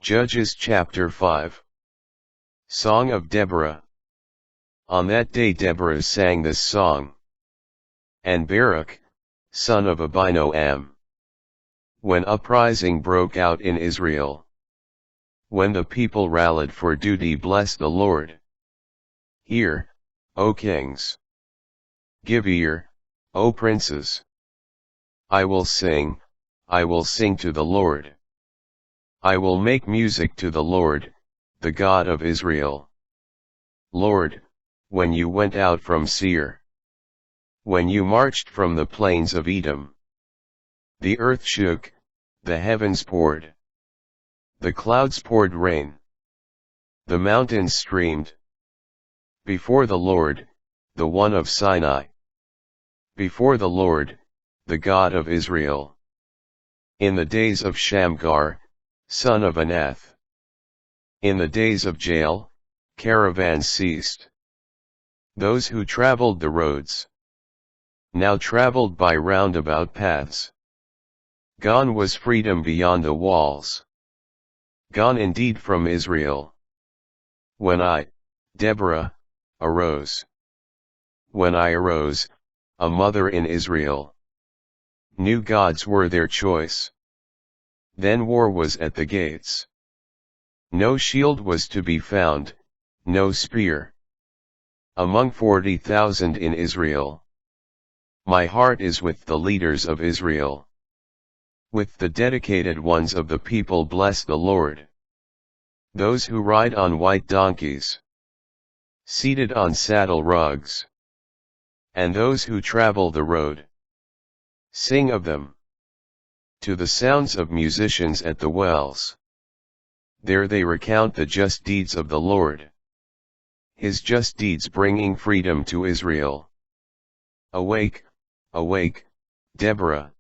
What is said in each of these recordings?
Judges chapter 5. Song of Deborah. On that day Deborah sang this song. And Barak, son of Abinoam. When uprising broke out in Israel. When the people rallied for duty, bless the Lord. Hear, O kings. Give ear, O princes. I will sing to the Lord. I will make music to the Lord, the God of Israel. Lord, when you went out from Seir, when you marched from the plains of Edom, the earth shook, the heavens poured, the clouds poured rain, the mountains streamed. Before the Lord, the one of Sinai. Before the Lord, the God of Israel. In the days of Shamgar, son of Anath. In the days of Jael, caravans ceased. Those who traveled the roads, now traveled by roundabout paths. Gone was freedom beyond the walls. Gone indeed from Israel. When I, Deborah, arose. When I arose, a mother in Israel. New gods were their choice. Then war was at the gates. No shield was to be found, no spear. Among 40,000 in Israel. My heart is with the leaders of Israel. With the dedicated ones of the people, bless the Lord. Those who ride on white donkeys, seated on saddle rugs, and those who travel the road. Sing of them. To the sounds of musicians at the wells. There they recount the just deeds of the Lord. His just deeds bringing freedom to Israel. Awake, awake, Deborah.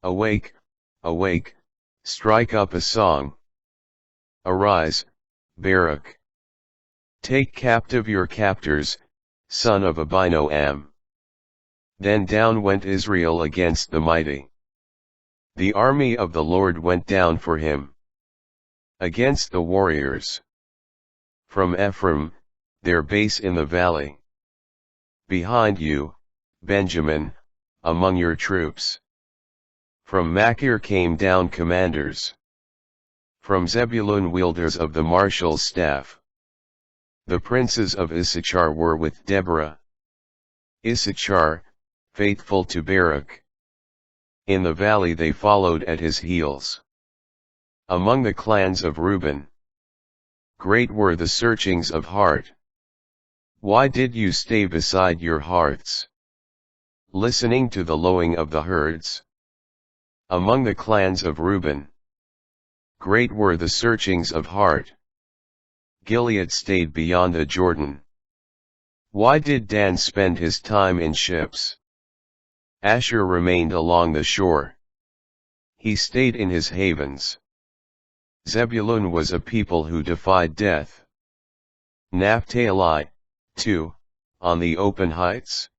Awake, awake, strike up a song. Arise, Barak. Take captive your captors, son of Abinoam. Then down went Israel against the mighty. The army of the Lord went down for him. Against the warriors. From Ephraim, their base in the valley. Behind you, Benjamin, among your troops. From Machir came down commanders. From Zebulun wielders of the marshal's staff. The princes of Issachar were with Deborah. Issachar, faithful to Barak. In the valley they followed at his heels. Among the clans of Reuben. Great were the searchings of heart. Why did you stay beside your hearths, listening to the lowing of the herds? Among the clans of Reuben. Great were the searchings of heart. Gilead stayed beyond the Jordan. Why did Dan spend his time in ships? Asher remained along the shore. He stayed in his havens. Zebulun was a people who defied death. Naphtali, too, on the open heights.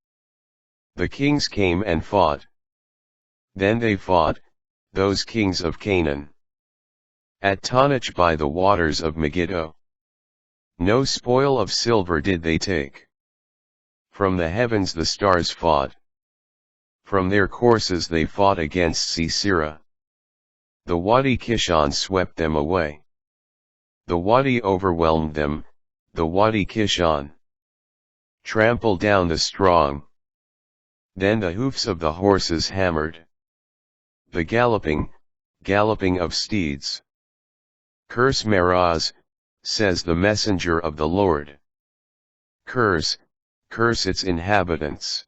The kings came and fought. Then they fought, those kings of Canaan. At Taanach by the waters of Megiddo. No spoil of silver did they take. From the heavens the stars fought. From their courses they fought against Sisera. The Wadi Kishon swept them away. The Wadi overwhelmed them, the Wadi Kishon. Trampled down the strong. Then the hoofs of the horses hammered. The galloping of steeds. Curse Meroz, says the messenger of the Lord. Curse its inhabitants.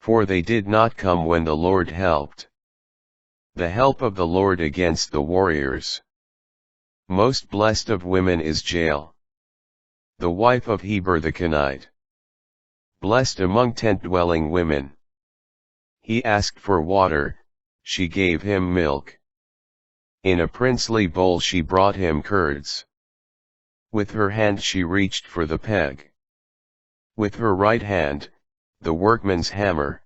For they did not come when the Lord helped. The help of the Lord against the warriors. Most blessed of women is Jael, the wife of Heber the Kenite. Blessed among tent-dwelling women. He asked for water, she gave him milk. In a princely bowl she brought him curds. With her hand she reached for the peg. With her right hand, the workman's hammer.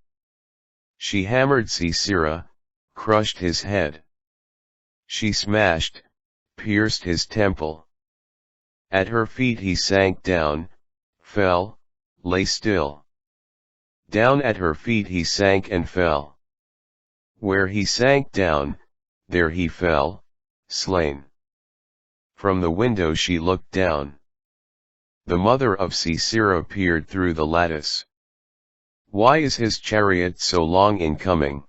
She hammered Sisera, crushed his head. She smashed, pierced his temple. At her feet he sank down, fell, lay still. Down at her feet he sank and fell. Where he sank down, there he fell, slain. From the window she looked down. The mother of Sisera peered through the lattice. Why is his chariot so long in coming?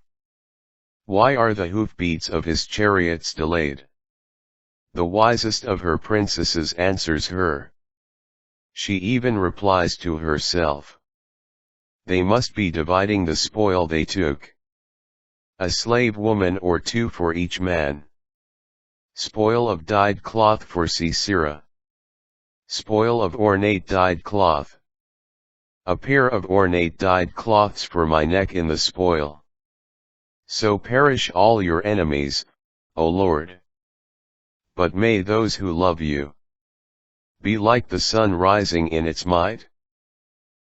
Why are the hoofbeats of his chariots delayed? The wisest of her princesses answers her. She even replies to herself. They must be dividing the spoil they took. A slave woman or two for each man. Spoil of dyed cloth for Sisera. Spoil of ornate dyed cloth. A pair of ornate dyed cloths for my neck in the spoil. So perish all your enemies, O Lord. But may those who love you be like the sun rising in its might.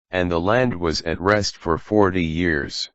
And the land was at rest for 40 years.